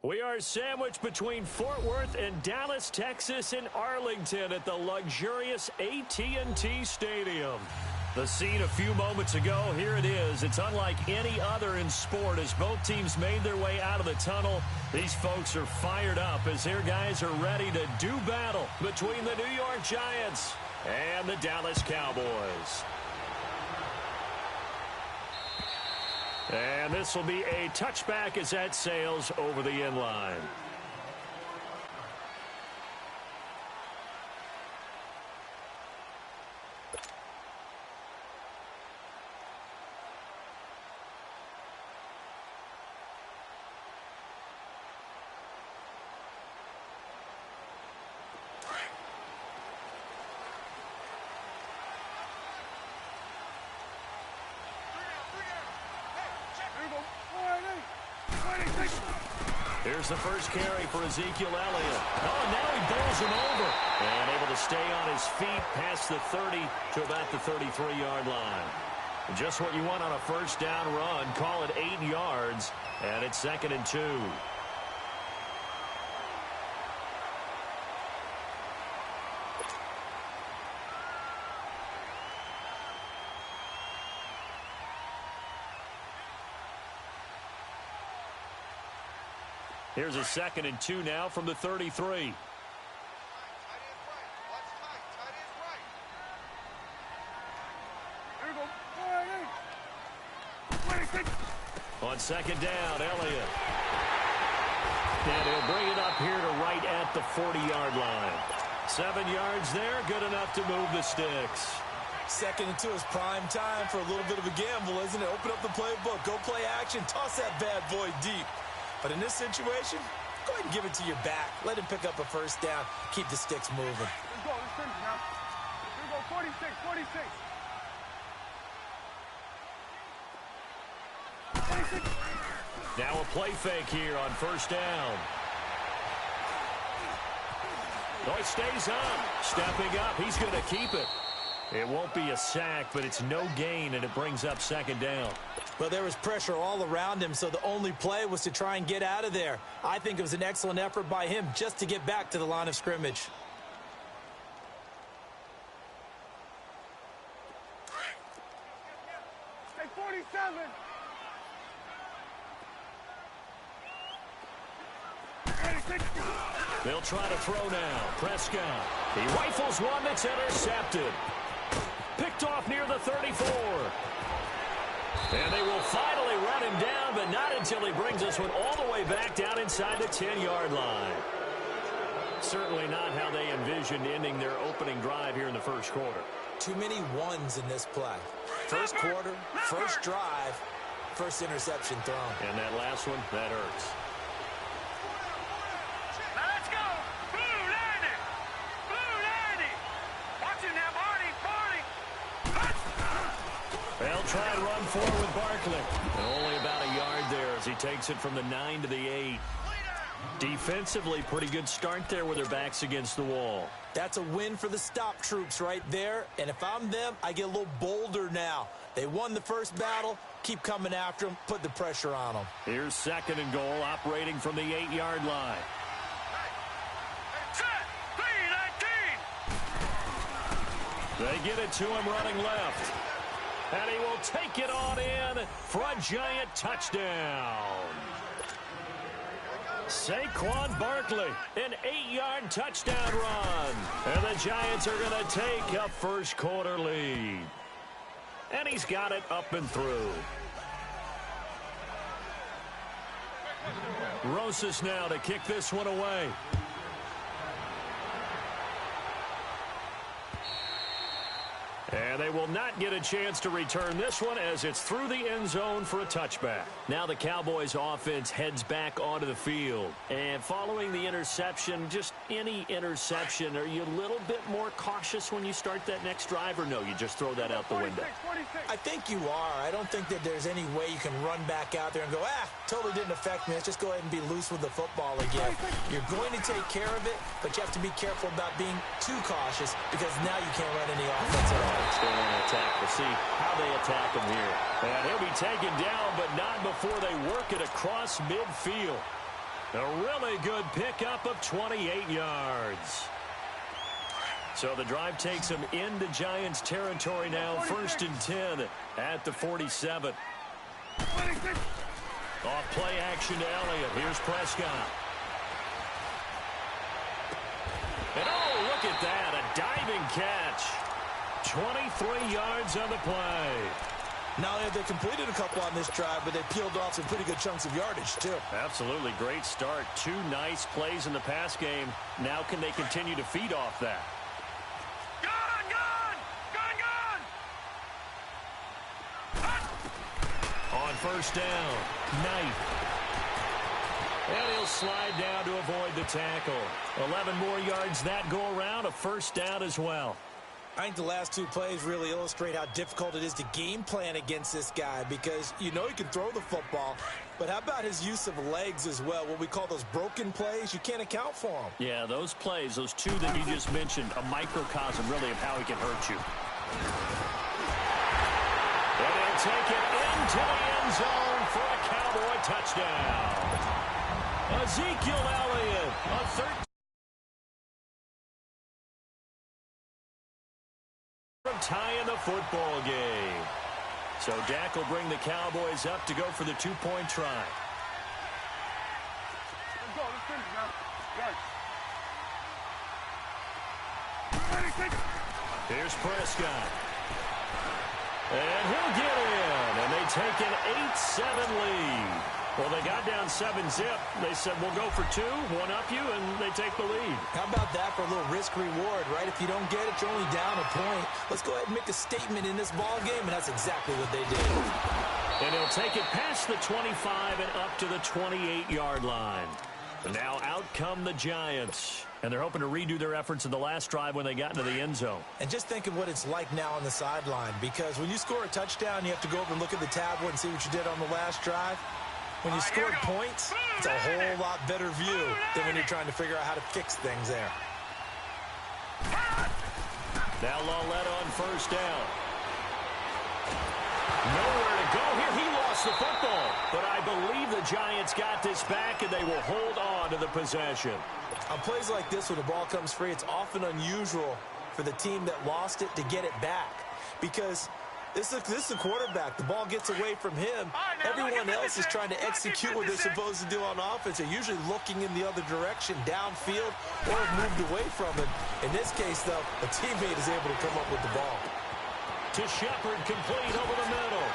We are sandwiched between Fort Worth and Dallas, Texas, and Arlington at the luxurious AT&T Stadium. The scene a few moments ago, here it is. It's unlike any other in sport as both teams made their way out of the tunnel. These folks are fired up as their guys are ready to do battle between the New York Giants and the Dallas Cowboys. And this will be a touchback as that sails over the end line. Here's the first carry for Ezekiel Elliott. Oh, now he bowls him over. And able to stay on his feet past the 30 to about the 33-yard line. Just what you want on a first down run. Call it 8 yards. And it's 2nd and 2. Here's a 2nd and 2 now from the 33. On 2nd down, Elliott. And he'll bring it up here to right at the 40-yard line. 7 yards there, good enough to move the sticks. 2nd and 2 is prime time for a little bit of a gamble, isn't it? Open up the playbook, go play action, toss that bad boy deep. But in this situation, go ahead and give it to your back. Let him pick up a first down. Keep the sticks moving. Let's go. Let's finish now. Here we go. 46. 46. Now a play fake here on first down. Oh, he stays up. Stepping up. He's going to keep it. It won't be a sack, but it's no gain, and it brings up 2nd down. Well, there was pressure all around him, so the only play was to try and get out of there. I think it was an excellent effort by him just to get back to the line of scrimmage. Hey, 47. They'll try to throw now. Prescott. He rifles one that's intercepted. Picked off near the 34. And they will finally run him down, but not until he brings this one all the way back down inside the 10-yard line. Certainly not how they envisioned ending their opening drive here in the first quarter. Too many ones in this play. First quarter, first drive, first interception thrown. And that last one, that hurts. Now let's go. Blue 90. Blue 90. Watch it now, Barney. They'll try and run forward with Barkley. And only about a yard there as he takes it from the 9 to the 8. Defensively, pretty good start there with their backs against the wall. That's a win for the stop troops right there. And if I'm them, I get a little bolder now. They won the first battle. Keep coming after them. Put the pressure on them. Here's 2nd and goal, operating from the 8-yard line. They get it to him running left. And he will take it on in for a giant touchdown. Saquon Barkley, an 8-yard touchdown run. And the Giants are going to take a first quarter lead. And he's got it up and through. Rosas now to kick this one away. And they will not get a chance to return this one as it's through the end zone for a touchback. Now the Cowboys offense heads back onto the field. And following the interception, just any interception, are you a little bit more cautious when you start that next drive, or no, you just throw that out the window? 46. I think you are. I don't think that there's any way you can run back out there and go, totally didn't affect me. Let's just go ahead and be loose with the football again. You're going to take care of it, but you have to be careful about being too cautious because now you can't run any offense at all. They want to attack. We'll see how they attack him here. And he'll be taken down, but not before they work it across midfield. A really good pickup of 28 yards. So the drive takes them into Giants territory now. 1st and 10 at the 47. Off play action to Elliott. Here's Prescott. And oh, look at that. A diving catch. 23 yards on the play. Not only have they completed a couple on this drive, but they peeled off some pretty good chunks of yardage, too. Absolutely. Great start. 2 nice plays in the pass game. Now can they continue to feed off that? On 1st down, Knight. And he'll slide down to avoid the tackle. 11 more yards that go around, a 1st down as well. I think the last 2 plays really illustrate how difficult it is to game plan against this guy because you know he can throw the football, but how about his use of legs as well? What we call those broken plays, you can't account for them. Yeah, those plays, those 2 that you just mentioned, a microcosm really of how he can hurt you. And he'll take it into the end zone for a Cowboy touchdown. Ezekiel Elliott, a 13. Tying the football game. So Dak will bring the Cowboys up to go for the 2-point try. Let's go. Let's finish now. Guys. Here's Prescott. And he'll get in. And they take an 8-7 lead. Well, they got down 7-zip. They said, we'll go for 2, one-up you, and they take the lead. How about that for a little risk-reward, right? If you don't get it, you're only down a point. Let's go ahead and make a statement in this ball game, and that's exactly what they did. And he'll take it past the 25 and up to the 28-yard line. And now out come the Giants. And they're hoping to redo their efforts in the last drive when they got into the end zone. And just think of what it's like now on the sideline, because when you score a touchdown, you have to go over and look at the tablet and see what you did on the last drive. When you scored points, it's a whole lot better view than when you're trying to figure out how to fix things there. Now Lallette on 1st down. Nowhere to go here. He lost the football. But I believe the Giants got this back, and they will hold on to the possession. On plays like this, when the ball comes free, it's often unusual for the team that lost it to get it back. Because this is a quarterback. The ball gets away from him. Everyone else is trying to execute what they're supposed to do on offense. They're usually looking in the other direction, downfield, or have moved away from it. In this case, though, a teammate is able to come up with the ball. To Shepard, complete over the middle.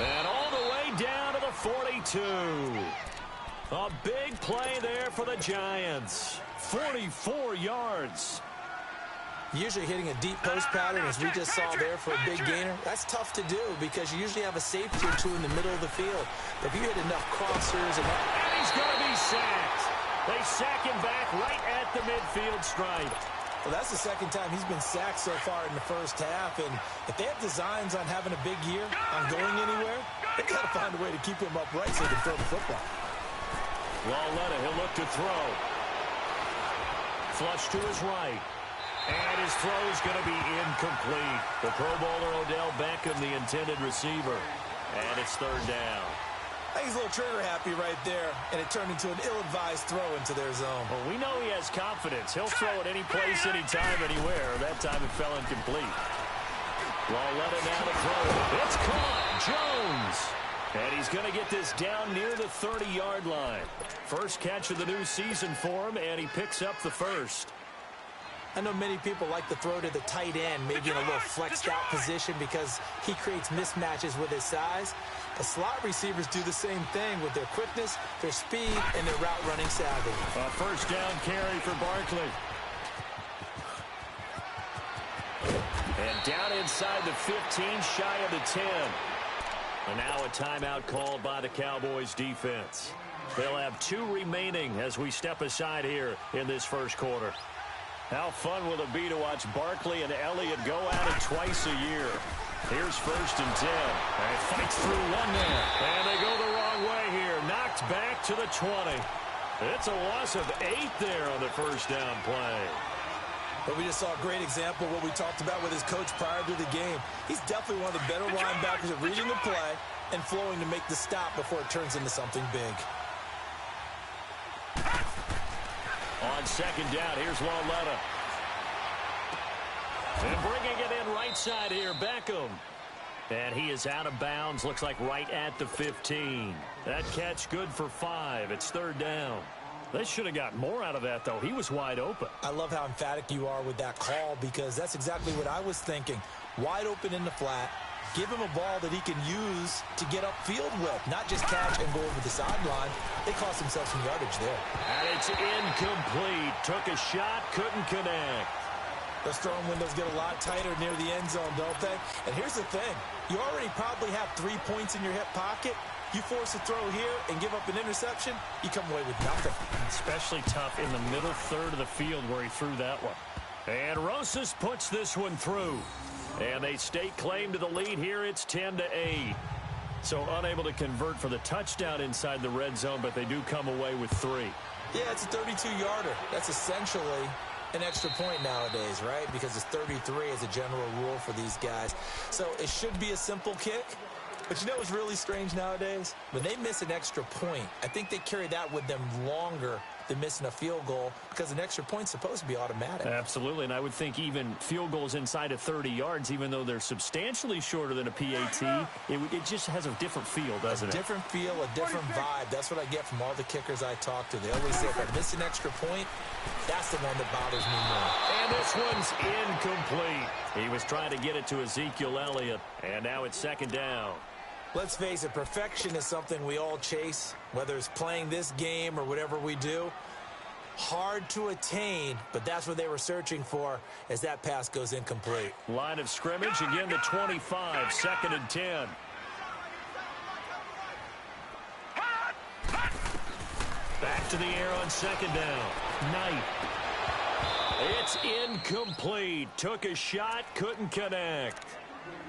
And all the way down to the 42. A big play there for the Giants. 44 yards. Usually hitting a deep post pattern, as we just saw there for a big gainer, that's tough to do because you usually have a safety or 2 in the middle of the field. But if you hit enough crossers and he's going to be sacked. They sack him back right at the midfield stripe. Well, that's the 2nd time he's been sacked so far in the 1st half. And if they have designs on having a big year, on going anywhere, they've got to find a way to keep him upright so they can throw the football. Lallette, he'll look to throw. Flush to his right. And his throw is going to be incomplete. The Pro Bowler Odell Beckham, the intended receiver. And it's 3rd down. I think he's a little trigger happy right there, and it turned into an ill-advised throw into their zone. Well, we know he has confidence. He'll throw at any place, anytime, anywhere. That time it fell incomplete. Lallette now to throw. It's caught. Jones. And he's going to get this down near the 30-yard line. First catch of the new season for him, and he picks up the 1st. I know many people like to throw to the tight end, maybe in a little flexed out position because he creates mismatches with his size. The slot receivers do the same thing with their quickness, their speed, and their route running savvy. A 1st down carry for Barkley. And down inside the 15, shy of the 10. And now a timeout called by the Cowboys defense. They'll have 2 remaining as we step aside here in this 1st quarter. How fun will it be to watch Barkley and Elliott go at it twice a year? Here's 1st and 10. And it fights through 1 man. And they go the wrong way here. Knocked back to the 20. It's a loss of 8 there on the 1st down play. But we just saw a great example of what we talked about with his coach prior to the game. He's definitely one of the better linebackers at reading the play and flowing to make the stop before it turns into something big. On second down, here's Lauletta. And bringing it in right side here, Beckham. And he is out of bounds, looks like right at the 15. That catch good for 5. It's third down. They should have got more out of that, though. He was wide open. I love how emphatic you are with that call because that's exactly what I was thinking. Wide open in the flat. Give him a ball that he can use to get upfield with, not just catch and go over the sideline. They cost themselves some yardage there. And it's incomplete. Took a shot, couldn't connect. Those throwing windows get a lot tighter near the end zone, don't they? And here's the thing. You already probably have 3 points in your hip pocket. You force a throw here and give up an interception, you come away with nothing. Especially tough in the middle third of the field where he threw that one. And Rosas puts this one through. And they stake claim to the lead here. It's 10-8. So unable to convert for the touchdown inside the red zone, but they do come away with 3. Yeah, it's a 32-yarder. That's essentially an extra point nowadays, right? Because it's 33 as a general rule for these guys. So it should be a simple kick. But you know what's really strange nowadays? When they miss an extra point, I think they carry that with them longer than missing a field goal because an extra point's supposed to be automatic. Absolutely, and I would think even field goals inside of 30 yards, even though they're substantially shorter than a PAT, it just has a different feel, doesn't it? A different feel, a different vibe. That's what I get from all the kickers I talk to. They always say, if I miss an extra point, that's the one that bothers me more. And this one's incomplete. He was trying to get it to Ezekiel Elliott, and now it's second down. Let's face it, perfection is something we all chase, whether it's playing this game or whatever we do. Hard to attain, but that's what they were searching for as that pass goes incomplete. Line of scrimmage, again to 25, second and 10. Back to the air on second down. Knight. It's incomplete. Took a shot, couldn't connect.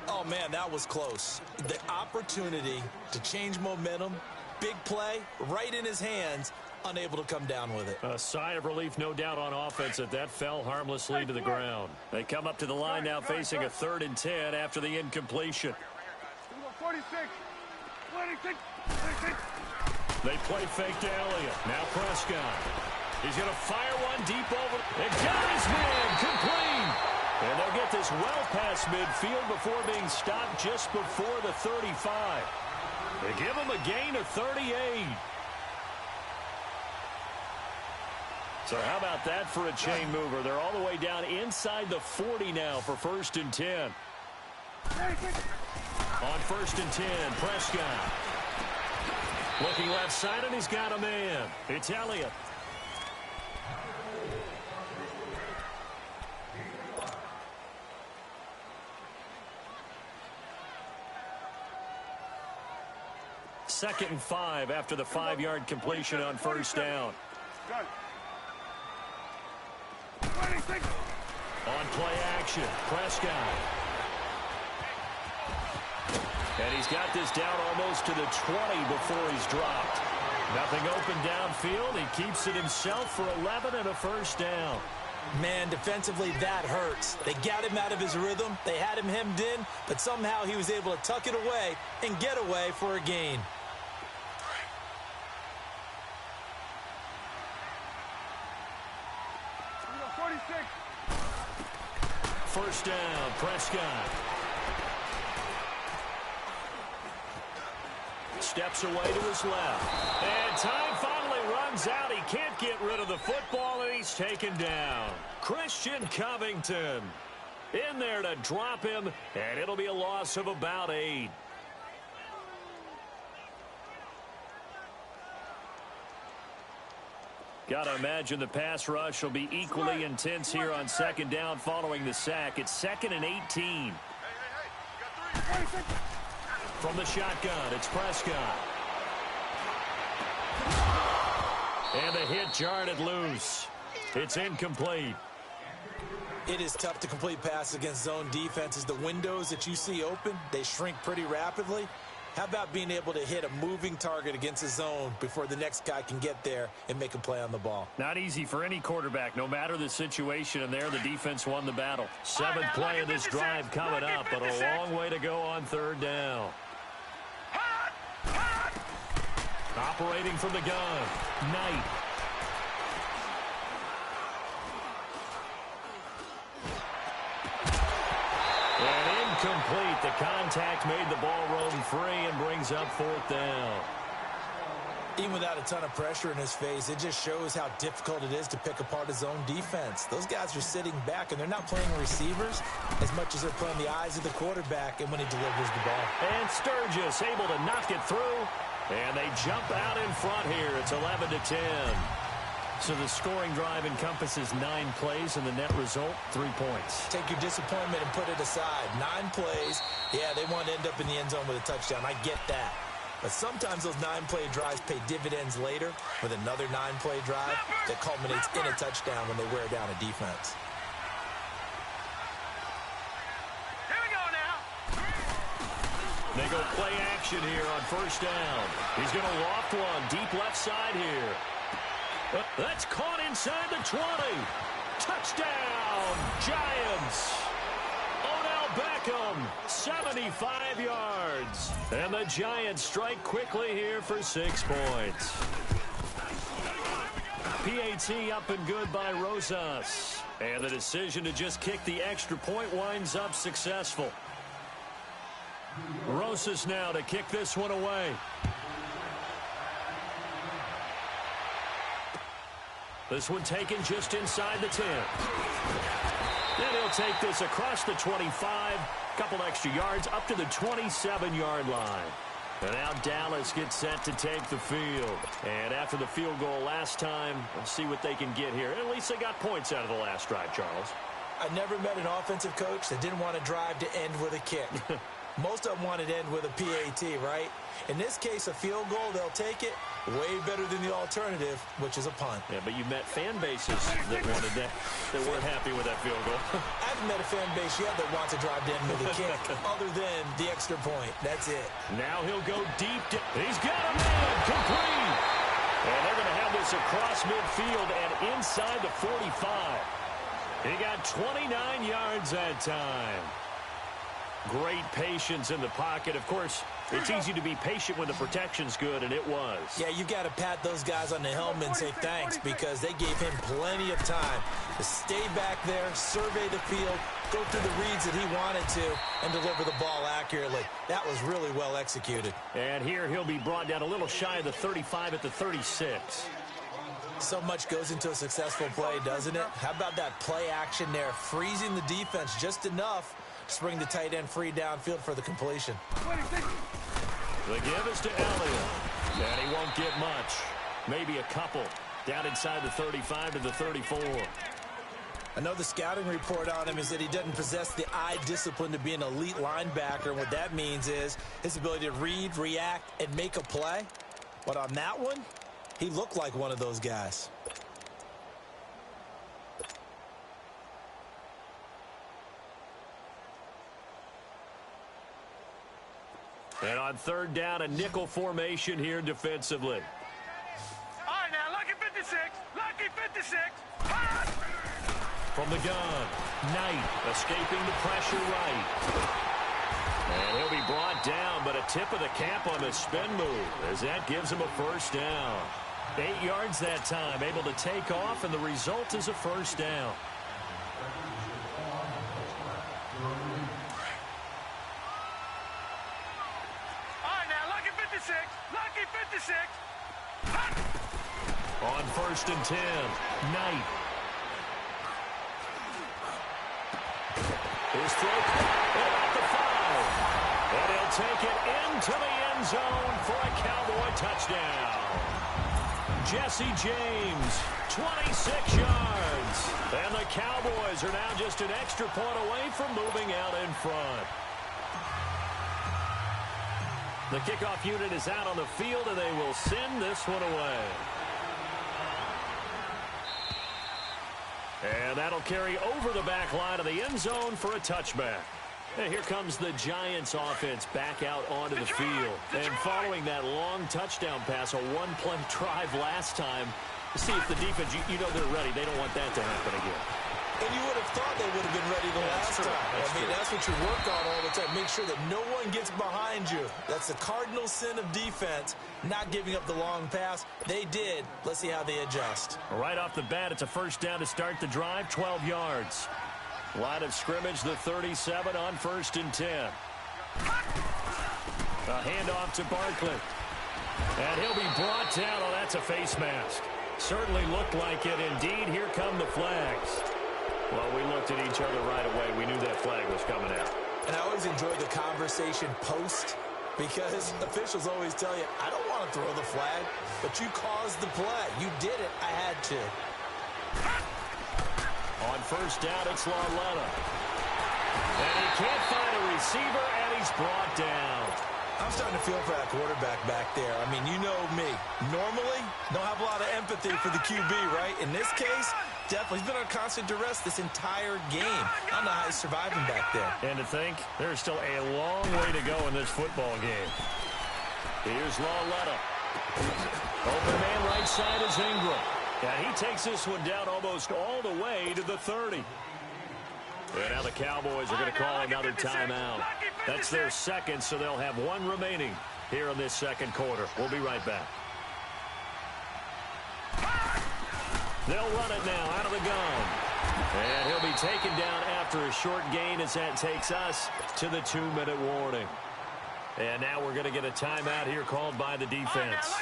Oh, man, that was close. The opportunity to change momentum, big play, right in his hands, unable to come down with it. A sigh of relief, no doubt, on offense that fell harmlessly to the ground. They come up to the line now facing a 3rd and 10 after the incompletion. 46, 26, 26. They play fake to Elliott. Now Prescott. He's going to fire one deep over. And got his man complete. And they'll get this well past midfield before being stopped just before the 35. They give him a gain of 38. So how about that for a chain mover? They're all the way down inside the 40 now for 1st and 10. On 1st and 10, Prescott. Looking left side, and he's got a man. It's Elliott. Second and 5 after the 5-yard completion on 1st down. On play action, Prescott. And he's got this down almost to the 20 before he's dropped. Nothing open downfield. He keeps it himself for 11 and a 1st down. Man, defensively, that hurts. They got him out of his rhythm. They had him hemmed in, but somehow he was able to tuck it away and get away for a gain. First down, Prescott. Steps away to his left. And time finally runs out. He can't get rid of the football, and he's taken down. Christian Covington in there to drop him, and it'll be a loss of about 8. Got to imagine the pass rush will be equally intense here on second down following the sack. It's 2nd and 18. From the shotgun, it's Prescott. And the hit jarred it loose. It's incomplete. It is tough to complete passes against zone defenses. The windows that you see open, they shrink pretty rapidly. How about being able to hit a moving target against a zone before the next guy can get there and make a play on the ball? Not easy for any quarterback, no matter the situation, and there the defense won the battle. 7th play of this drive coming up, but a long way to go on 3rd down. Operating from the gun, Knight. Incomplete. The contact made the ball roam free and brings up fourth down. Even without a ton of pressure in his face, it just shows how difficult it is to pick apart his own defense. Those guys are sitting back, and they're not playing receivers as much as they're playing the eyes of the quarterback and when he delivers the ball. And Sturgis able to knock it through, and they jump out in front here. It's 11-10. So the scoring drive encompasses 9 plays, and the net result, 3 points. Take your disappointment and put it aside. 9 plays. Yeah, they want to end up in the end zone with a touchdown. I get that. But sometimes those 9-play drives pay dividends later with another 9-play drive that culminates in a touchdown when they wear down a defense. Here we go now. They go play action here on first down. He's going to loft one deep left side here. That's caught inside the 20. Touchdown, Giants. Odell Beckham, 75 yards. And the Giants strike quickly here for 6 points. PAT up and good by Rosas. And the decision to just kick the extra point winds up successful. Rosas now to kick this one away. This one taken just inside the 10. Then he'll take this across the 25. Couple extra yards up to the 27-yard line. And now Dallas gets set to take the field. And after the field goal last time, we'll see what they can get here. At least they got points out of the last drive, Charles. I never met an offensive coach that didn't want to drive to end with a kick. Most of them wanted to end with a PAT, right? In this case, a field goal, they'll take it. Way better than the alternative, which is a punt. Yeah, but you met fan bases that wanted that weren't happy with that field goal. I haven't met a fan base yet that wants to drive to end with a kick, other than the extra point. That's it. Now he'll go deep. He's got a man complete. And they're going to have this across midfield and inside the 45. He got 29 yards that time. Great patience in the pocket. Of course, it's easy to be patient when the protection's good, and it was. Yeah, you got to pat those guys on the helmet and say thanks because they gave him plenty of time to stay back there, survey the field, go through the reads that he wanted to, and deliver the ball accurately. That was really well executed. And here he'll be brought down a little shy of the 35 at the 36. So much goes into a successful play, doesn't it? How about that play action there, freezing the defense just enough to bring the tight end free downfield for the completion. The give is to Elliott, and he won't get much. Maybe a couple. Down inside the 35 to the 34. I know the scouting report on him is that he doesn't possess the eye discipline to be an elite linebacker. And what that means is his ability to read, react, and make a play. But on that one, he looked like one of those guys. And on third down, a nickel formation here defensively. All right, now, lucky 56. Lucky 56. Pass! From the gun, Knight escaping the pressure right. And he'll be brought down, but a tip of the cap on the spin move as that gives him a first down. 8 yards that time, able to take off, and the result is a first down. Lucky 56. On first and 10, Knight. His throw at the 5. And he'll take it into the end zone for a Cowboy touchdown. Jesse James, 26 yards. And the Cowboys are now just an extra point away from moving out in front. The kickoff unit is out on the field, and they will send this one away. And that'll carry over the back line of the end zone for a touchback. And here comes the Giants offense back out onto the field. And following that long touchdown pass, a one-play drive last time, see if the defense, you know they're ready. They don't want that to happen again. And you would have thought they would have been ready the last time. That's what you work on all the time. Make sure that no one gets behind you. That's the cardinal sin of defense, not giving up the long pass. They did. Let's see how they adjust. Right off the bat, it's a first down to start the drive, 12 yards. Line of scrimmage, the 37 on 1st and 10. A handoff to Barkley. And he'll be brought down. Oh, that's a face mask. Certainly looked like it. Indeed, here come the flags. Well, we looked at each other right away. We knew that flag was coming out. And I always enjoy the conversation post because officials always tell you, I don't want to throw the flag, but you caused the play. You did it. I had to. On 1st down, it's Lauletta. And he can't find a receiver, and he's brought down. I'm starting to feel for that quarterback back there. I mean, you know me. Normally, don't have a lot of empathy for the QB, right? In this case, definitely. He's been on constant duress this entire game. I don't know how he's surviving back there. And to think, there's still a long way to go in this football game. Here's Lauletta. Open man right side is Ingram. And he takes this one down almost all the way to the 30. And now the Cowboys are going to call another timeout. That's their second, so they'll have one remaining here in this second quarter. We'll be right back. They'll run it now out of the gun. And he'll be taken down after a short gain as that takes us to the 2-minute warning. And now we're going to get a timeout here called by the defense.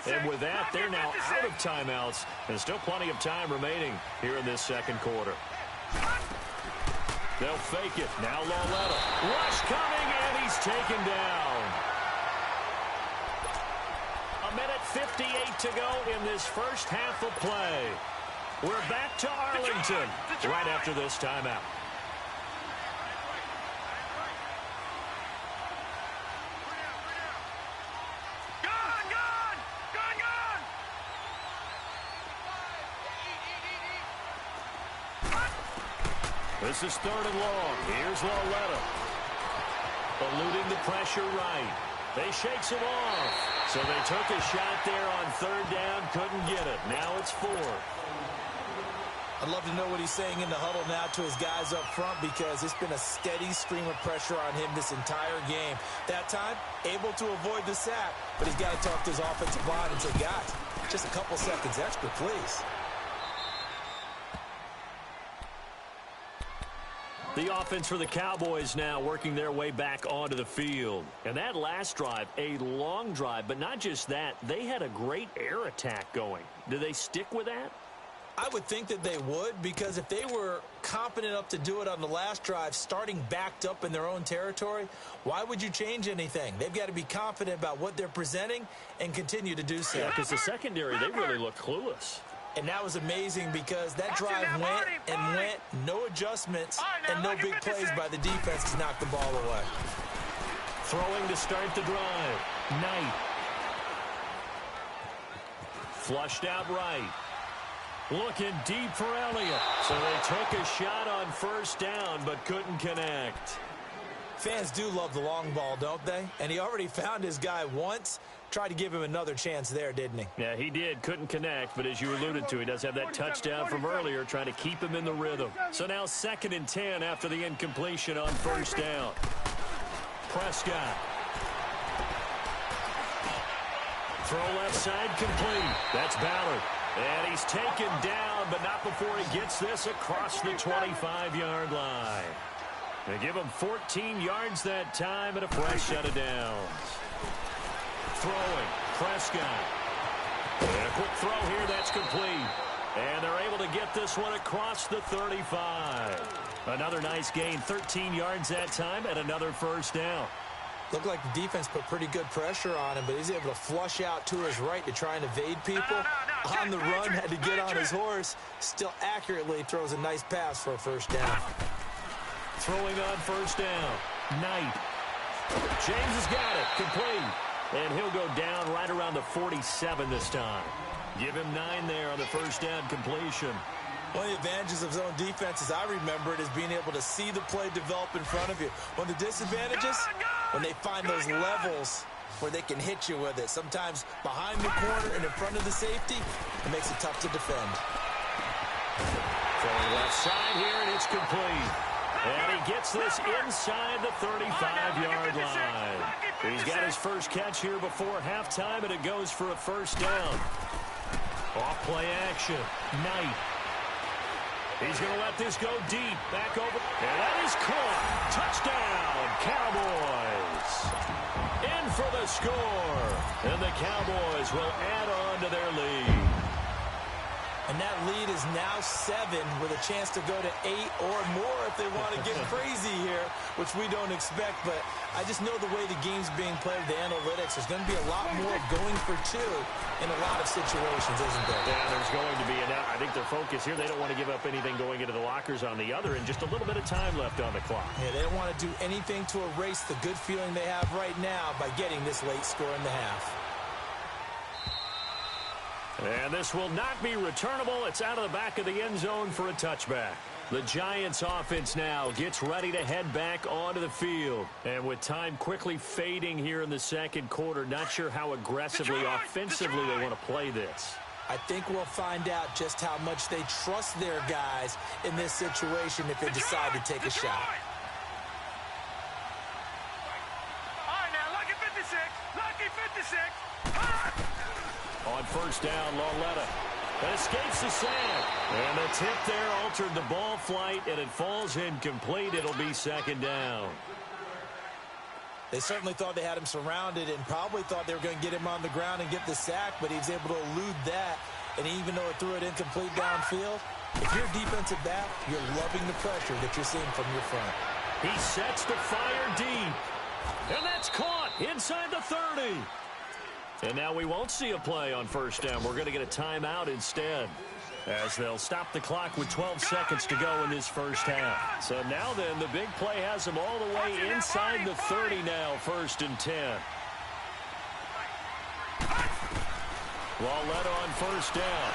And with that, they're now out of timeouts. There's still plenty of time remaining here in this second quarter. They'll fake it. Now Lauletta. Rush coming, and he's taken down. 1:58 to go in this first half of play. We're back to Arlington right after this timeout. This is 3rd and long. Here's Lauletta. Eluding the pressure right. They shakes him off. So they took a shot there on 3rd down. Couldn't get it. Now it's 4th. I'd love to know what he's saying in the huddle now to his guys up front because it's been a steady stream of pressure on him this entire game. That time, able to avoid the sack, but he's got to talk to his offensive line and say, guys, just a couple seconds extra, please. The offense for the Cowboys now working their way back onto the field. And that last drive, a long drive, but not just that. They had a great air attack going. Do they stick with that? I would think that they would because if they were competent enough to do it on the last drive, starting backed up in their own territory, why would you change anything? They've got to be confident about what they're presenting and continue to do so. Yeah, because the secondary, they really look clueless. And that was amazing because that drive went, no adjustments, and no big plays by the defense to knock the ball away. Throwing to start the drive. Knight. Flushed out right. Looking deep for Elliott. So they took a shot on 1st down, but couldn't connect. Fans do love the long ball, don't they? And he already found his guy once. Tried to give him another chance there, didn't he? Yeah, he did. Couldn't connect, but as you alluded to, he does have that touchdown from earlier, trying to keep him in the rhythm. So now 2nd and 10 after the incompletion on 1st down. Prescott. Throw left side complete. That's Ballard. And he's taken down, but not before he gets this across the 25-yard line. They give him 14 yards that time and a fresh set of downs. Throwing, Prescott. And a quick throw here, that's complete. And they're able to get this one across the 35. Another nice gain, 13 yards that time, and another 1st down. Looked like the defense put pretty good pressure on him, but he's able to flush out to his right to try and evade people. On the run, had to get on his horse. Still accurately throws a nice pass for a 1st down. Throwing on 1st down. Knight. James has got it. Complete. And he'll go down right around the 47 this time. Give him 9 there on the 1st down completion. One of the advantages of zone defense, as I remember it, is being able to see the play develop in front of you. One of the disadvantages, when they find those levels where they can hit you with it. Sometimes behind the corner and in front of the safety, it makes it tough to defend. Throwing left side here, and it's complete. And he gets this inside the 35-yard line. He's got his first catch here before halftime, and it goes for a 1st down. Off play action. Knight. He's going to let this go deep. Back over. And that is caught. Touchdown, Cowboys. In for the score. And the Cowboys will add on to their lead. And that lead is now 7 with a chance to go to 8 or more if they want to get crazy here, which we don't expect. But I just know the way the game's being played with the analytics, there's going to be a lot more going for 2 in a lot of situations, isn't there? Yeah, there's going to be. And I think their focus here, they don't want to give up anything going into the lockers on the other, and just a little bit of time left on the clock. Yeah, they don't want to do anything to erase the good feeling they have right now by getting this late score in the half. And this will not be returnable. It's out of the back of the end zone for a touchback. The Giants offense now gets ready to head back onto the field. And with time quickly fading here in the second quarter, not sure how aggressively, offensively they want to play this. I think we'll find out just how much they trust their guys in this situation if they decide to take a shot. All right, now, lucky 56. Lucky 56. On first down, Lauletta. That escapes the sack. And the tip there altered the ball flight, and it falls incomplete. It'll be second down. They certainly thought they had him surrounded and probably thought they were going to get him on the ground and get the sack, but he was able to elude that. And even though it threw it incomplete downfield, if you're a defensive back, you're loving the pressure that you're seeing from your front. He sets the fire deep. And that's caught inside the 30. And now we won't see a play on first down. We're going to get a timeout instead, as they'll stop the clock with 12 seconds to go in this first half. So now then, the big play has them all the way inside the 30 now, 1st and 10. Lauletta on first down.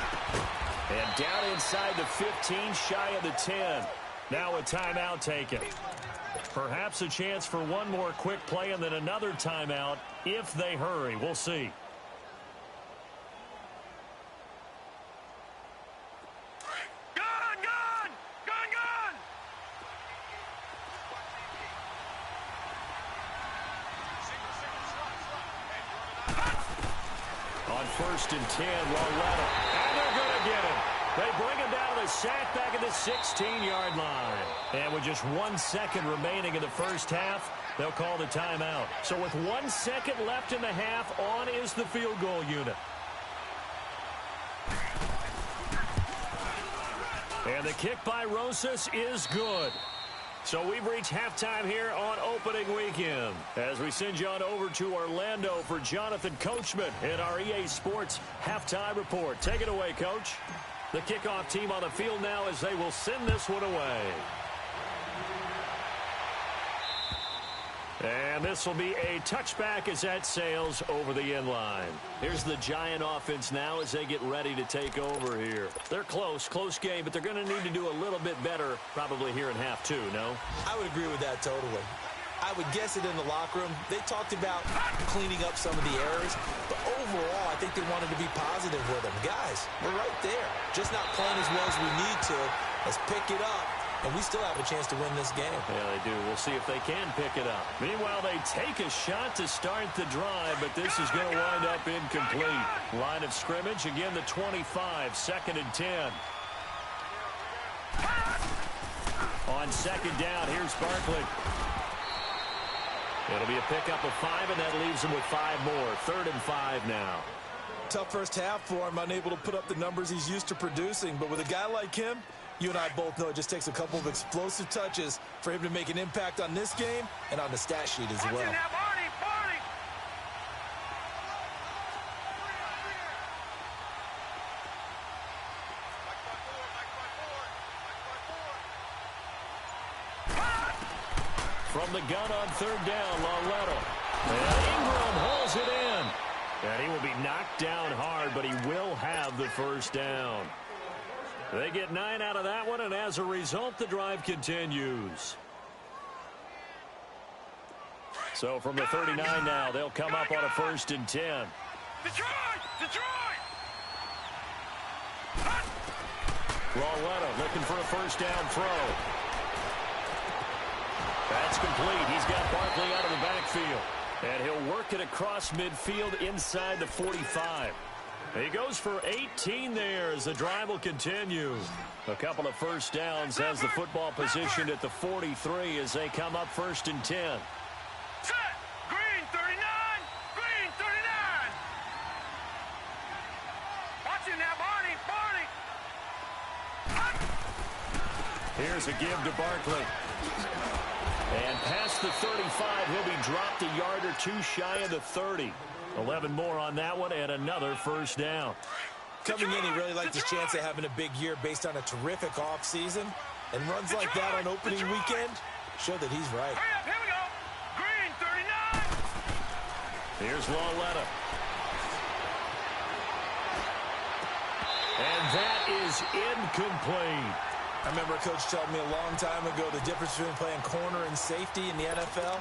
And down inside the 15, shy of the 10. Now a timeout taken. Perhaps a chance for one more quick play and then another timeout if they hurry. We'll see. On 1st and 10, Lauletta. And they're going to get him. They bring him down to the sack back at the 16-yard line. And with just 1 second remaining in the first half, they'll call the timeout. So with 1 second left in the half, on is the field goal unit. And the kick by Rosas is good. So we've reached halftime here on opening weekend. As we send you on over to Orlando for Jonathan Coachman in our EA Sports Halftime Report. Take it away, Coach. The kickoff team on the field now as they will send this one away. And this will be a touchback as that sails over the end line. Here's the Giant offense now as they get ready to take over here. They're close game, but they're going to need to do a little bit better probably here in half 2, no? I would agree with that totally. I would guess it in the locker room. They talked about cleaning up some of the errors, but overall, I think they wanted to be positive with them. Guys, we're right there. Just not playing as well as we need to. Let's pick it up, and we still have a chance to win this game. Yeah, they do. We'll see if they can pick it up. Meanwhile, they take a shot to start the drive, but this is going to wind up incomplete. Line of scrimmage, again, the 25, 2nd and 10. On 2nd down, here's Barkley. It'll be a pickup of 5, and that leaves him with 5 more. 3rd and 5 now. Tough first half for him, unable to put up the numbers he's used to producing. But with a guy like him, you and I both know it just takes a couple of explosive touches for him to make an impact on this game and on the stat sheet as well. From the gun on 3rd down, Lauletta. And Ingram holds it in. And he will be knocked down hard, but he will have the first down. They get 9 out of that one, and as a result, the drive continues. So from the 39 now, they'll come up on a 1st and 10. Lauletta looking for a first down throw. That's complete. He's got Barkley out of the backfield. And he'll work it across midfield inside the 45. He goes for 18 there as the drive will continue. A couple of first downs, has the football positioned at the 43 as they come up 1st and 10. Set. Green 39. Green 39. Watch it now, Barney. Here's a give to Barkley. And past the 35, he'll be dropped a yard or two shy of the 30. 11 more on that one and another first down. Coming in, he really liked his chance of having a big year based on a terrific offseason. And runs like that on opening weekend show that he's right. Hurry up, here we go. Green 39. Here's Lawletta. And that is incomplete. I remember a coach telling me a long time ago the difference between playing corner and safety in the NFL.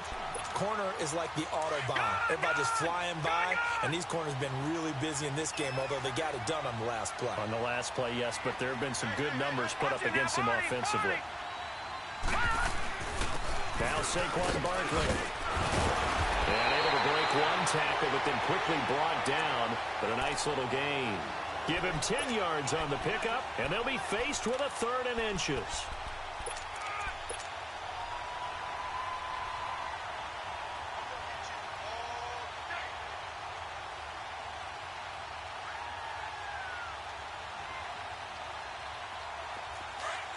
Corner is like the Autobahn. Everybody just flying by, and these corners have been really busy in this game, although they got it done on the last play. On the last play, yes, but there have been some good numbers put up against him offensively. Now Saquon Barkley. And able to break one tackle, but then quickly brought down. But a nice little gain. Give him 10 yards on the pickup, and they'll be faced with a 3rd and inches.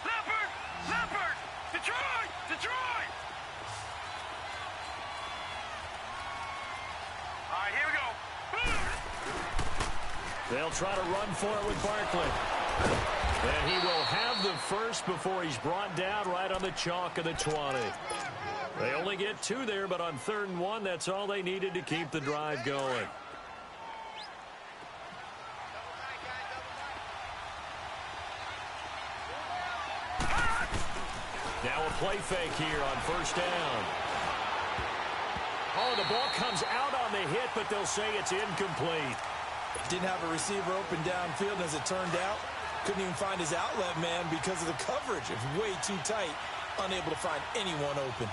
Leopard! Detroit! All right, here we go. They'll try to run for it with Barkley. And he will have the first before he's brought down right on the chalk of the 20. They only get 2 there, but on 3rd and 1, that's all they needed to keep the drive going. Now a play fake here on 1st down. Oh, the ball comes out on the hit, but they'll say it's incomplete. Didn't have a receiver open downfield, as it turned out. Couldn't even find his outlet man because of the coverage. It was way too tight. Unable to find anyone open.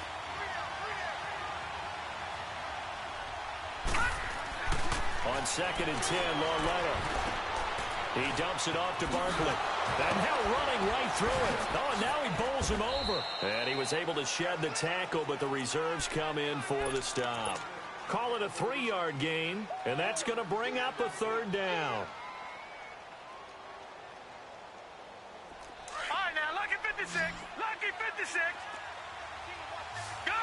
On 2nd and 10, Lawletta. He dumps it off to Barkley. And now running right through it. Oh, and now he bowls him over. And he was able to shed the tackle, but the reserves come in for the stop. Call it a 3-yard gain, and that's going to bring up a 3rd down. All right, now, lucky 56. Lucky 56. Gone!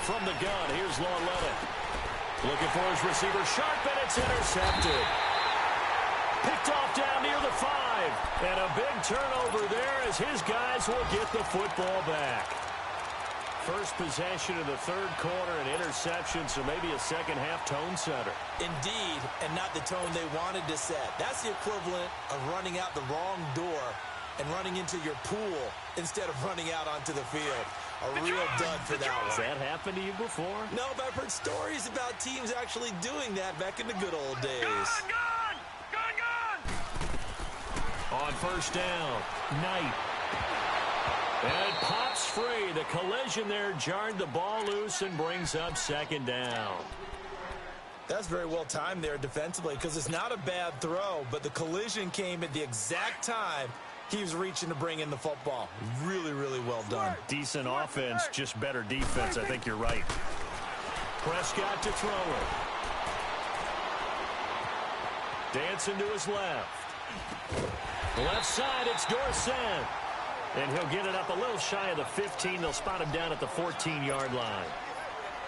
From the gun, here's Lawletta. Looking for his receiver, sharp, and it's intercepted. Picked off down near the 5. And a big turnover there as his guys will get the football back. First possession of the 3rd quarter, an interception, so maybe a second-half tone setter. Indeed, and not the tone they wanted to set. That's the equivalent of running out the wrong door and running into your pool instead of running out onto the field. A real dud for that one. Has that happened to you before? No, but I've heard stories about teams actually doing that back in the good old days. Gone! On 1st down, Knight. And it pops free. The collision there jarred the ball loose and brings up 2nd down. That's very well timed there defensively because it's not a bad throw, but the collision came at the exact time he was reaching to bring in the football. Really, really well done. Decent offense, just better defense. I think you're right. Prescott to throw it. Dancing to his left. Left side, it's Dorsett. And he'll get it up a little shy of the 15. They'll spot him down at the 14-yard line.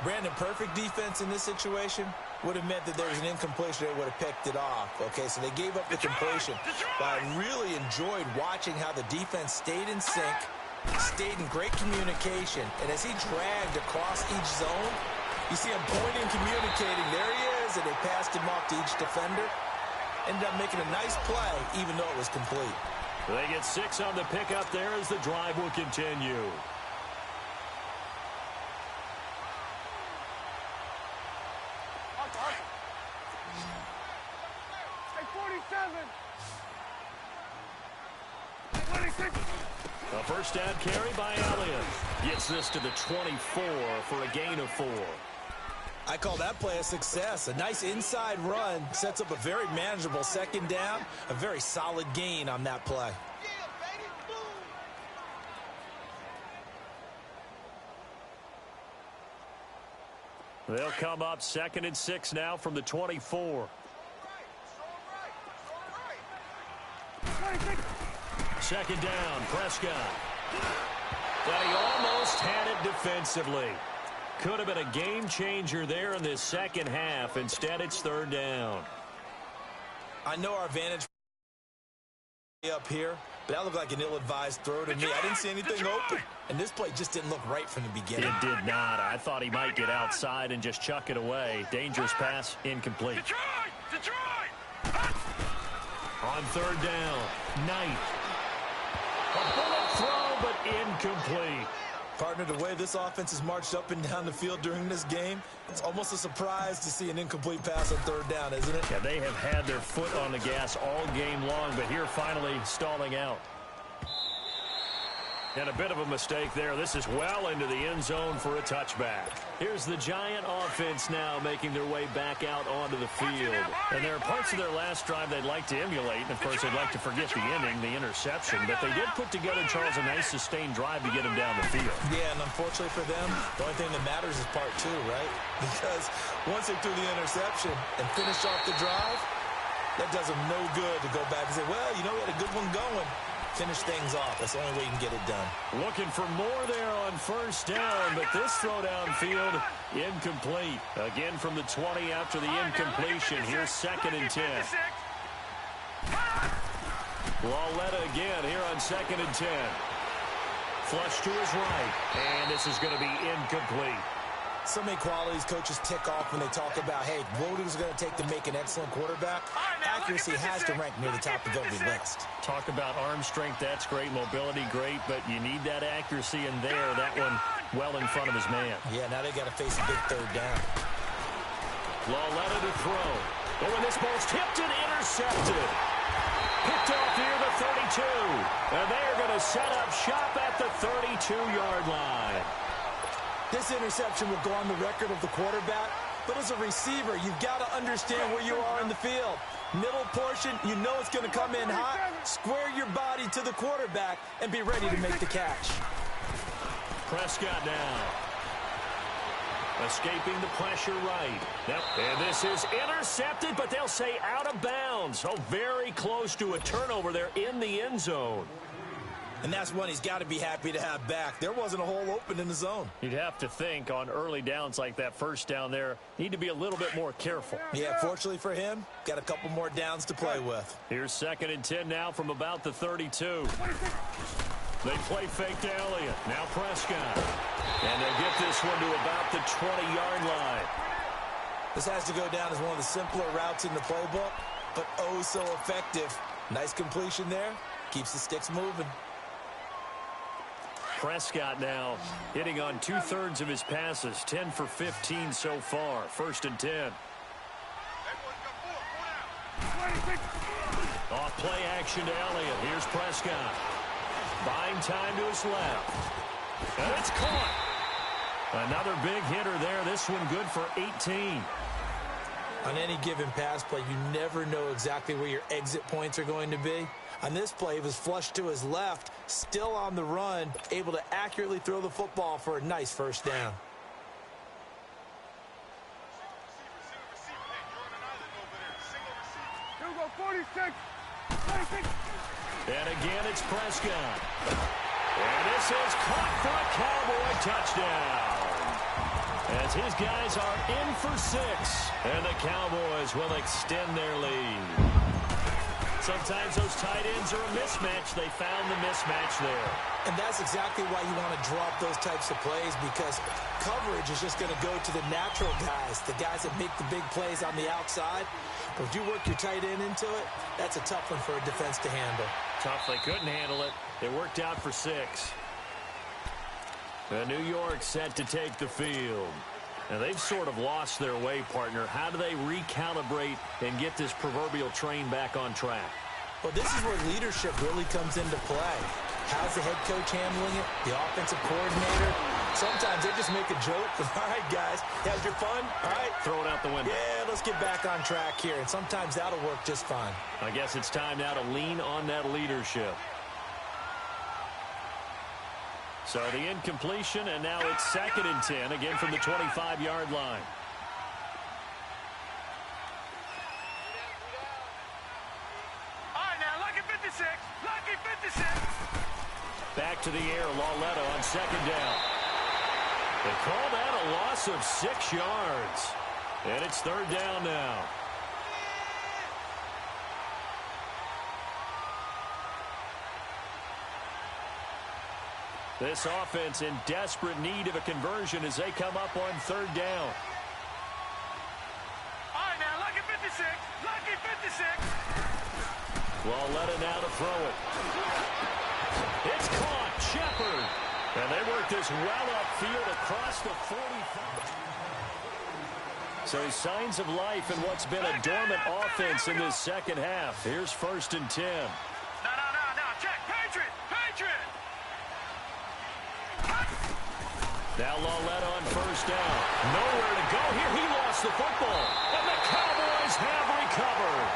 Brandon, perfect defense in this situation would have meant that there was an incompletion. They would have picked it off. Okay, so they gave up the completion. But I really enjoyed watching how the defense stayed in sync, stayed in great communication. And as he dragged across each zone, you see him pointing, communicating. There he is, and they passed him off to each defender. Ended up making a nice play, even though it was complete. They get 6 on the pickup there as the drive will continue. A first down carry by Elliott. Gets this to the 24 for a gain of 4. I call that play a success. A nice inside run sets up a very manageable second down, a very solid gain on that play. They'll come up 2nd and 6 now from the 24. Second down, Prescott. But he almost had it defensively. Could have been a game changer there in this second half. Instead, it's 3rd down. I know our vantage up here, but that looked like an ill-advised throw to me. I didn't see anything open, and this play just didn't look right from the beginning. It did not. I thought he might get outside and just chuck it away. Dangerous pass, incomplete. Detroit! On 3rd down, Knight. A bullet throw, but incomplete. Partner, the way this offense has marched up and down the field during this game, it's almost a surprise to see an incomplete pass on 3rd down, isn't it? Yeah, they have had their foot on the gas all game long, but here finally stalling out. And a bit of a mistake there. This is well into the end zone for a touchback. Here's the Giant offense now making their way back out onto the field. And there are parts of their last drive they'd like to emulate. And, of course, they'd like to forget the inning, the interception. But they did put together, Charles, a nice sustained drive to get them down the field. Yeah, and unfortunately for them, the only thing that matters is part 2, right? Because once they threw the interception and finished off the drive, that does them no good to go back and say, well, you know, we had a good one going. Finish things off. That's the only way you can get it done. Looking for more there on 1st down, but this throw downfield incomplete. Again from the 20 after the incompletion. Here's 2nd and 10. Lauletta again here on 2nd and 10. Flush to his right, and this is going to be incomplete. So many qualities coaches tick off when they talk about, hey, what is it going to take to make an excellent quarterback? Accuracy has to rank near the top of every list. Talk about arm strength, that's great. Mobility, great, but you need that accuracy in there. That one well in front of his man. Yeah, now they got to face a big 3rd down. Lauletta to throw. Oh, and this ball's tipped and intercepted. Picked off near the 32. And they're going to set up shop at the 32-yard line. This interception will go on the record of the quarterback, but as a receiver, you've got to understand where you are in the field. Middle portion, you know it's going to come in hot. Square your body to the quarterback and be ready to make the catch. Prescott now. Escaping the pressure right. Yep. And this is intercepted, but they'll say out of bounds. So very close to a turnover there in the end zone. And that's one he's got to be happy to have back. There wasn't a hole open in the zone. You'd have to think on early downs like that 1st down there, need to be a little bit more careful. Yeah, fortunately for him, got a couple more downs to play with. Here's 2nd and 10 now from about the 32. They play fake to Elliott. Now Prescott. And they'll get this one to about the 20-yard line. This has to go down as one of the simpler routes in the playbook, but oh so effective. Nice completion there. Keeps the sticks moving. Prescott now hitting on 2/3 of his passes, 10 for 15 so far. 1st and 10. Off play action to Elliott. Here's Prescott. Buying time to his left. And it's caught. Another big hitter there. This one good for 18. On any given pass play, you never know exactly where your exit points are going to be. On this play, he was flushed to his left, still on the run, able to accurately throw the football for a nice 1st down. And again, it's Prescott. And this is caught for a Cowboy touchdown. As his guys are in for 6. And the Cowboys will extend their lead. Sometimes those tight ends are a mismatch. They found the mismatch there. And that's exactly why you want to drop those types of plays, because coverage is just going to go to the natural guys, the guys that make the big plays on the outside. But if you work your tight end into it, that's a tough one for a defense to handle. Tough. They couldn't handle it. It worked out for 6. New York set to take the field. Now, they've sort of lost their way, partner. How do they recalibrate and get this proverbial train back on track? Well, this is where leadership really comes into play. How's the head coach handling it? The offensive coordinator? Sometimes they just make a joke. All right, guys, had your fun? All right. Throw it out the window. Yeah, let's get back on track here, and sometimes that'll work just fine. I guess it's time now to lean on that leadership. So the incompletion, and now it's 2nd and 10, again from the 25-yard line. All right, now, lucky 56. Lucky 56. Back to the air, Lauletta on 2nd down. They call that a loss of 6 yards. And it's 3rd down now. This offense in desperate need of a conversion as they come up on 3rd down. All right, now, lucky 56. Lucky 56. Lauletta now to throw it. It's caught. Shepard. And they work this well upfield across the 45. So signs of life in what's been a dormant offense in this second half. Here's 1st and 10. No. Check. Patriot. Patriot. Now Lauletta on 1st down. Nowhere to go here. He lost the football. And the Cowboys have recovered.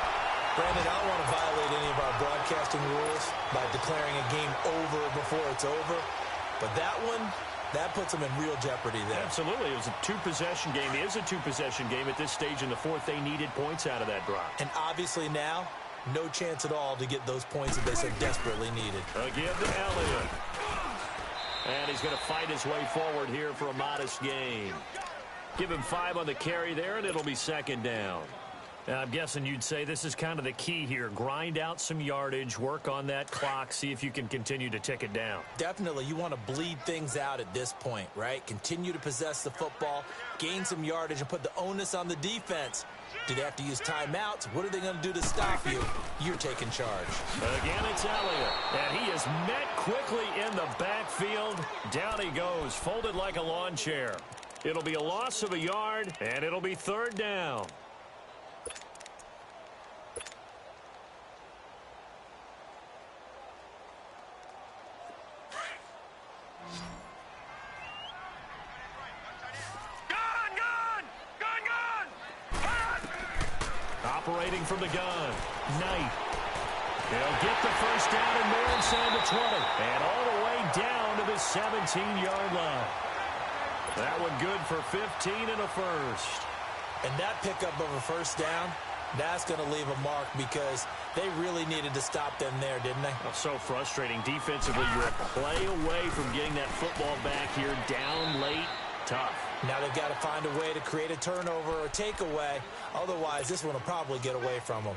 Brandon, I don't want to violate any of our broadcasting rules by declaring a game over before it's over. But that one, that puts them in real jeopardy there. Absolutely. It was a 2-possession game. It is a 2-possession game at this stage in the 4th. They needed points out of that drive. And obviously now, no chance at all to get those points that they so desperately needed. Again to Elliott. And he's going to fight his way forward here for a modest gain. Give him 5 on the carry there, and it'll be 2nd down. Now, I'm guessing you'd say this is kind of the key here. Grind out some yardage, work on that clock, see if you can continue to tick it down. Definitely, you want to bleed things out at this point, right? Continue to possess the football, gain some yardage, and put the onus on the defense. Do they have to use timeouts? What are they going to do to stop you? You're taking charge. Again, it's Elliott. And he is met quickly in the backfield. Down he goes, folded like a lawn chair. It'll be a loss of a yard, and it'll be 3rd down. Operating from the gun. Knight. He'll get the 1st down and more inside the 20. And all the way down to the 17-yard line. That one good for 15 and a 1st. And that pickup of a 1st down, that's going to leave a mark because they really needed to stop them there, didn't they? Oh, so frustrating. Defensively, you're a play away from getting that football back here. Down late. Tough. Now they've got to find a way to create a turnover or a takeaway. Otherwise, this one will probably get away from them.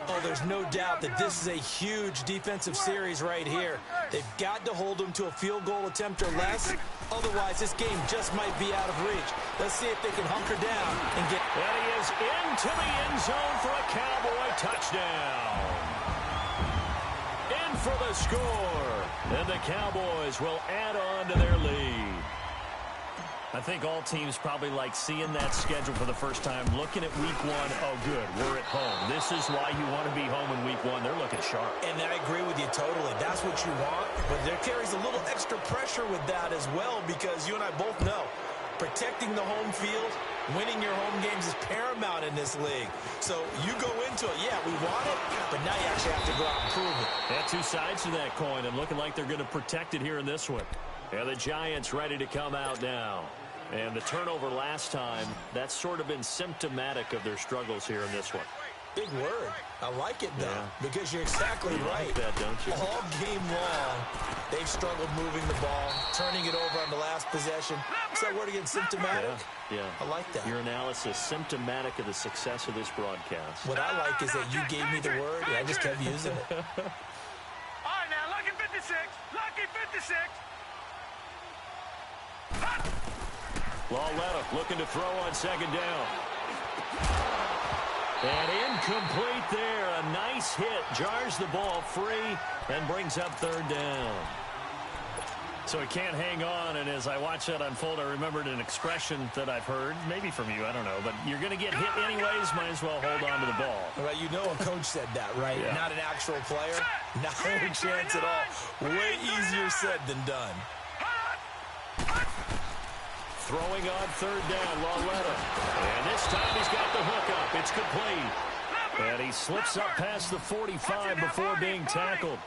Oh, there's no doubt that this is a huge defensive series right here. They've got to hold them to a field goal attempt or less. Otherwise, this game just might be out of reach. Let's see if they can hunker down and get... And he is into the end zone for a Cowboy touchdown. In for the score. And the Cowboys will add on to their lead. I think all teams probably like seeing that schedule for the first time, looking at week 1. Oh, good, we're at home. This is why you want to be home in week 1. They're looking sharp. And I agree with you totally. That's what you want. But there carries a little extra pressure with that as well because you and I both know protecting the home field, winning your home games is paramount in this league. So you go into it, yeah, we want it, but now you actually have to go out and prove it. Yeah, 2 sides to that coin and looking like they're going to protect it here in this one. Yeah, the Giants ready to come out now. And the turnover last time, that's sort of been symptomatic of their struggles here in this one. Big word. I like it, though, because you're exactly right. Like that, don't you? All game long, they've struggled moving the ball, turning it over on the last possession. Is that word again, symptomatic? Yeah. I like that. Your analysis, symptomatic of the success of this broadcast. What I like is that you gave me the word, and I just kept using it. All right, now, lucky 56. Lucky 56. Lauletta looking to throw on 2nd down. And incomplete there. A nice hit. Jars the ball free and brings up 3rd down. So he can't hang on, and as I watch that unfold, I remembered an expression that I've heard, maybe from you, I don't know, but you're going to get hit anyways, might as well hold on to the ball. Well, you know a coach said that, right? Yeah. Not an actual player. Not a chance at all. Way easier said than done. Throwing on third down, Lauletta. And this time he's got the hook up. It's complete. And he slips up past the 45 before being tackled.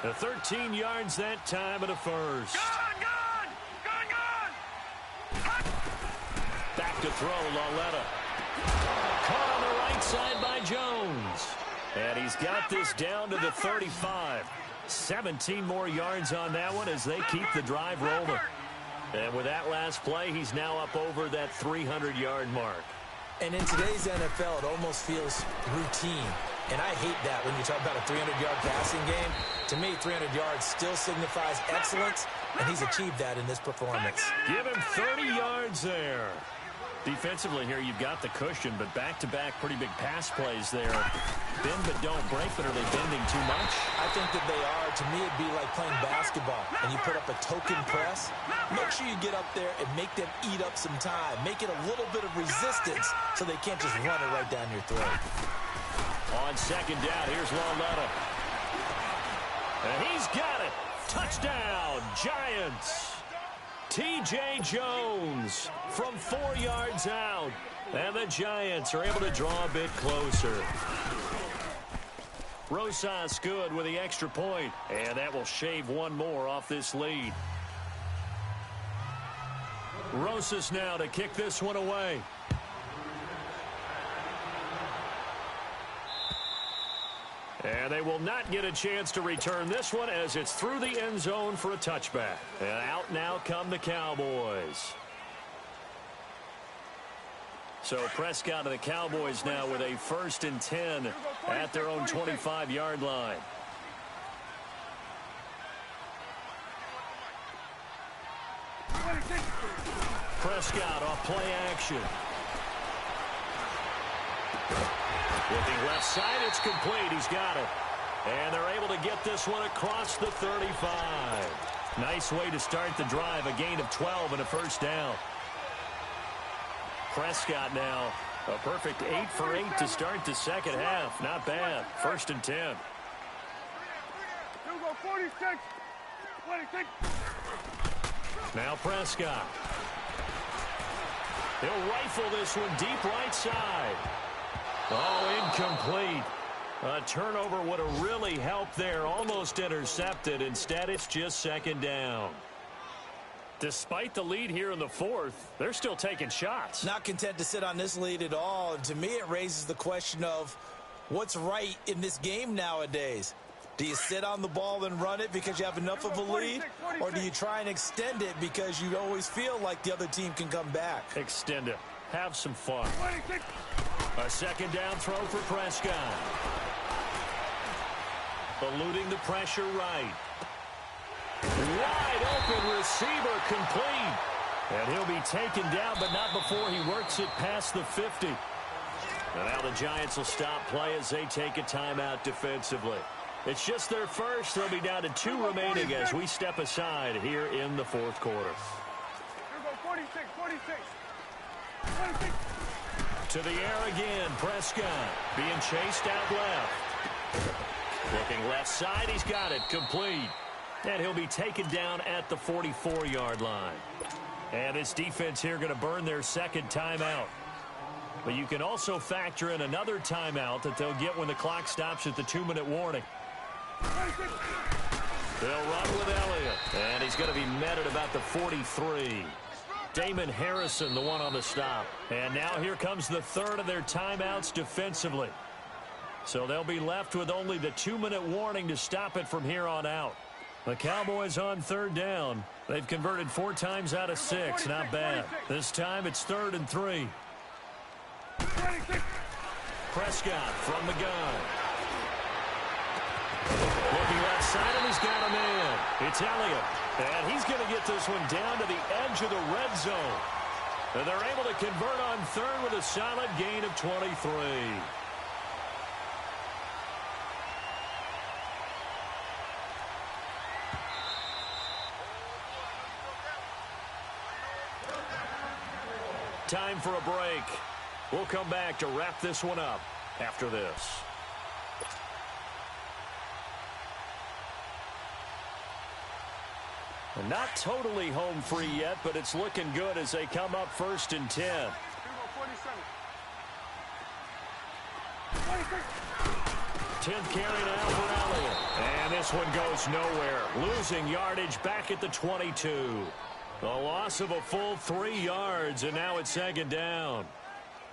The 13 yards that time and a first. Back to throw, Lauletta. Caught on the right side by Jones. And he's got this down to the 35. 17 more yards on that one as they keep the drive rolling. And with that last play, he's now up over that 300-yard mark. And in today's NFL, it almost feels routine. And I hate that when you talk about a 300-yard passing game. To me, 300 yards still signifies excellence, and he's achieved that in this performance. Give him 30 yards there. Defensively here, you've got the cushion, but back-to-back pretty big pass plays there. Bend but don't break, but are they bending too much? I think that they are. To me, it'd be like playing basketball, and you put up a token press. Make sure you get up there and make them eat up some time. Make it a little bit of resistance so they can't just run it right down your throat. On second down, here's Lauletta. And he's got it. Touchdown, Giants. T.J. Jones from 4 yards out. And the Giants are able to draw a bit closer. Rosas good with the extra point. And that will shave one more off this lead. Rosas now to kick this one away. And they will not get a chance to return this one as it's through the end zone for a touchback. And out now come the Cowboys. So Prescott and the Cowboys now with a 1st and 10 at their own 25-yard line. Prescott off play action. Looking left side, it's complete. He's got it. And they're able to get this one across the 35. Nice way to start the drive. A gain of 12 and a first down. Prescott now a perfect 8 for 8 to start the second half. Not bad. 1st and 10. 46. Now Prescott. He'll rifle this one deep right side. Oh, incomplete. A turnover would have really helped there. Almost intercepted. Instead, it's just second down. Despite the lead here in the 4th, they're still taking shots. Not content to sit on this lead at all. And to me, it raises the question of what's right in this game nowadays. Do you sit on the ball and run it because you have enough of a lead? Or do you try and extend it because you always feel like the other team can come back? Extend it. Have some fun. A second down throw for Prescott. Eluding the pressure right. Wide open receiver complete. And he'll be taken down, but not before he works it past the 50. And now the Giants will stop play as they take a timeout defensively. It's just their first. They'll be down to 2 remaining as we step aside here in the 4th quarter. 46. To the air again, Prescott being chased out left. Looking left side, he's got it, complete. And he'll be taken down at the 44-yard line. And this defense here going to burn their second timeout. But you can also factor in another timeout that they'll get when the clock stops at the 2-minute warning. They'll run with Elliott. And he's going to be met at about the 43. Damon Harrison, the one on the stop. And now here comes the 3rd of their timeouts defensively. So they'll be left with only the 2-minute warning to stop it from here on out. The Cowboys on 3rd down. They've converted 4 times out of 6. Not bad. This time it's 3rd and 3. Prescott from the gun. Looking left side, and he's got him in. It's Elliott. And he's going to get this one down to the edge of the red zone. And they're able to convert on 3rd with a solid gain of 23. Time for a break. We'll come back to wrap this one up after this. And not totally home free yet, but it's looking good as they come up 1st and 10. 10th carry now for Elliott. And this one goes nowhere. Losing yardage back at the 22. A loss of a full 3 yards, and now it's 2nd down.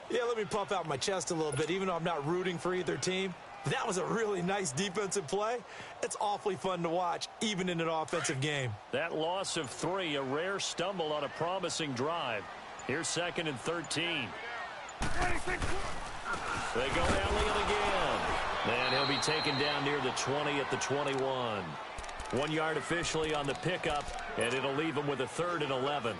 Yeah, let me puff out my chest a little bit, even though I'm not rooting for either team. That was a really nice defensive play. It's awfully fun to watch, even in an offensive game. That loss of 3, a rare stumble on a promising drive. Here's 2nd and 13. They go Elliott again. And he'll be taken down near the 20 at the 21. 1 yard officially on the pickup, and it'll leave him with a 3rd and 11.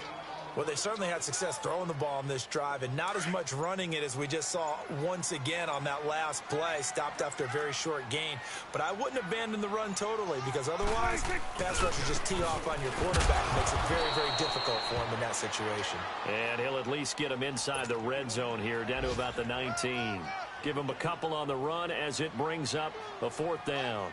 Well, they certainly had success throwing the ball in this drive, and not as much running it as we just saw once again on that last play. Stopped after a very short gain. But I wouldn't abandon the run totally, because otherwise, pass rush will just tee off on your quarterback. Makes it very, very difficult for him in that situation. And he'll at least get him inside the red zone here, down to about the 19. Give him a couple on the run as it brings up a 4th down.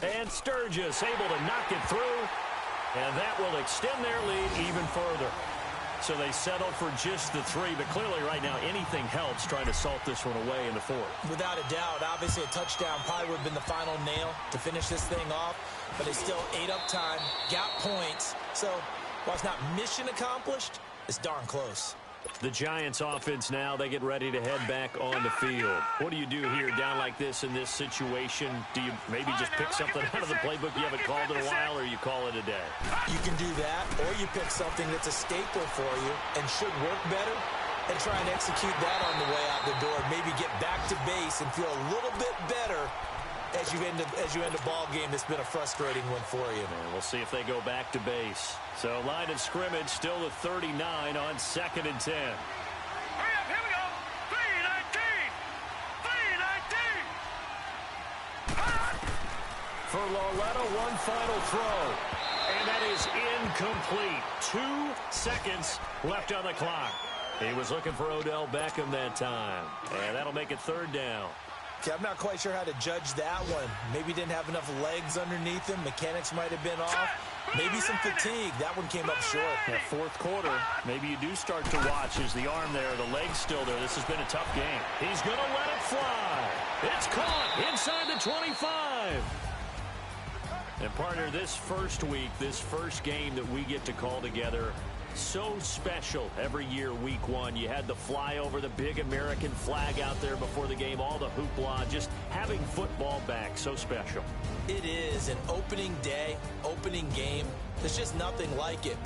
And Sturgis able to knock it through, and that will extend their lead even further. So they settle for just the 3, but clearly right now anything helps trying to salt this one away in the 4th. Without a doubt, obviously a touchdown probably would have been the final nail to finish this thing off, but it's still ate up time, got points. So while it's not mission accomplished, it's darn close. The Giants offense now, they get ready to head back on the field. What do you do here down like this in this situation? Do you maybe just pick something out of the playbook you haven't called in a while, or you call it a day? You can do that, or you pick something that's a staple for you and should work better and try and execute that on the way out the door. Maybe get back to base and feel a little bit better as you end a ball game that's been a frustrating one for you. And we'll see if they go back to base. So line of scrimmage still the 39 on 2nd and 10. Hurry up, here we go. 3-19. 3-19. For Loretta, one final throw. And that is incomplete. 2 seconds left on the clock. He was looking for Odell Beckham that time. And that'll make it 3rd down. Okay, I'm not quite sure how to judge that one. Maybe didn't have enough legs underneath him. Mechanics might have been off. Maybe some fatigue. That one came up short. Yeah, 4th quarter, maybe you do start to watch as the arm there, the leg's still there. This has been a tough game. He's going to let it fly. It's caught inside the 25. And partner, this first week, this first game that we get to call together, so special every year, week 1. You had the flyover, the big American flag out there before the game, all the hoopla, just having football back, so special. It is an opening day, opening game. There's just nothing like it.